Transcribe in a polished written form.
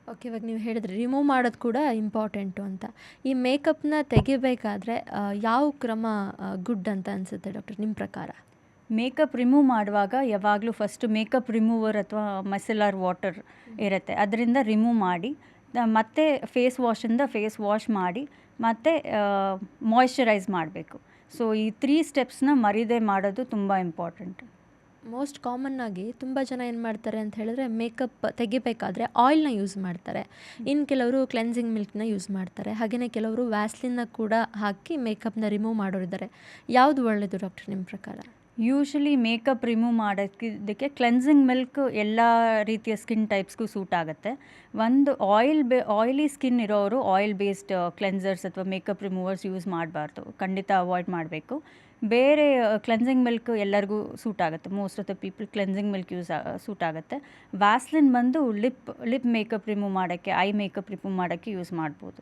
Okay. ಇವಾಗ ನೀವು ಹೇಳಿದ್ರಿ ರಿಮೂವ್ ಮಾಡೋದು ಕೂಡ ಇಂಪಾರ್ಟೆಂಟು ಅಂತ. ಈ ಮೇಕಪ್‌ನ ತೆಗಿಬೇಕಾದ್ರೆ ಯಾವ ಕ್ರಮ ಗುಡ್ ಅಂತ ಅನ್ಸುತ್ತೆ ಡಾಕ್ಟರ್ ನಿಮ್ಮ ಪ್ರಕಾರ? ಮೇಕಪ್ ರಿಮೂವ್ ಮಾಡುವಾಗ ಯಾವಾಗಲೂ ಫಸ್ಟು ಮೇಕಪ್ ರಿಮೂವರ್ ಅಥವಾ ಮೈಸೆಲಾರ್ ವಾಟರ್ ಇರುತ್ತೆ, ಅದರಿಂದ ರಿಮೂವ್ ಮಾಡಿ ಮತ್ತೆ ಫೇಸ್ ವಾಶಿಂದ ಫೇಸ್ ವಾಶ್ ಮಾಡಿ ಮತ್ತು ಮಾಯ್ಶ್ಚರೈಸ್ ಮಾಡಬೇಕು. ಸೊ ಈ 3 ಸ್ಟೆಪ್ಸ್ನ ಮರೀದೆ ಮಾಡೋದು ತುಂಬ ಇಂಪಾರ್ಟೆಂಟ್. ಮೋಸ್ಟ್ ಕಾಮನ್ ಆಗಿ ತುಂಬ ಜನ ಏನು ಮಾಡ್ತಾರೆ ಅಂತ ಹೇಳಿದ್ರೆ ಮೇಕಪ್ ತೆಗಿಬೇಕಾದ್ರೆ ಆಯಿಲ್ನ ಯೂಸ್ ಮಾಡ್ತಾರೆ. ಇನ್ನು ಕೆಲವರು ಕ್ಲೆನ್ಸಿಂಗ್ ಮಿಲ್ಕ್ನ ಯೂಸ್ ಮಾಡ್ತಾರೆ. ಹಾಗೆಯೇ ಕೆಲವರು ವ್ಯಾಸ್ಲಿನ್ನ ಕೂಡ ಹಾಕಿ ಮೇಕಪ್‌ನ ರಿಮೂವ್ ಮಾಡೋರಿದ್ದಾರೆ. ಯಾವುದು ಒಳ್ಳೆಯದು ಡಾಕ್ಟರ್ ನಿಮ್ಮ ಪ್ರಕಾರ? ಯೂಶಲಿ ಮೇಕಪ್ ರಿಮೂವ್ ಮಾಡೋದಕ್ಕೆ ಕ್ಲೆನ್ಸಿಂಗ್ ಮಿಲ್ಕ್ ಎಲ್ಲ ರೀತಿಯ ಸ್ಕಿನ್ ಟೈಪ್ಸ್ಗೂ ಸೂಟ್ ಆಗುತ್ತೆ. ಒಂದು ಆಯಿಲಿ ಸ್ಕಿನ್ ಇರೋರು ಆಯಿಲ್ ಬೇಸ್ಡ್ ಕ್ಲೆನ್ಸರ್ಸ್ ಅಥವಾ ಮೇಕಪ್ ರಿಮೂವರ್ಸ್ ಯೂಸ್ ಮಾಡಬಾರ್ದು, ಖಂಡಿತ ಅವಾಯ್ಡ್ ಮಾಡಬೇಕು. ಬೇರೆ ಕ್ಲೆನ್ಸಿಂಗ್ ಮಿಲ್ಕ್ ಎಲ್ಲರಿಗೂ ಸೂಟ್ ಆಗುತ್ತೆ. Most of the people cleansing milk suit ಆಗುತ್ತೆ. ವ್ಯಾಸ್ಲಿನ್ ಬಂದು ಲಿಪ್ ಮೇಕಪ್ ರಿಮೂವ್ ಮಾಡೋಕ್ಕೆ, ಐ ಮೇಕಪ್ ರಿಮೂವ್ ಮಾಡೋಕ್ಕೆ ಯೂಸ್ ಮಾಡ್ಬೋದು.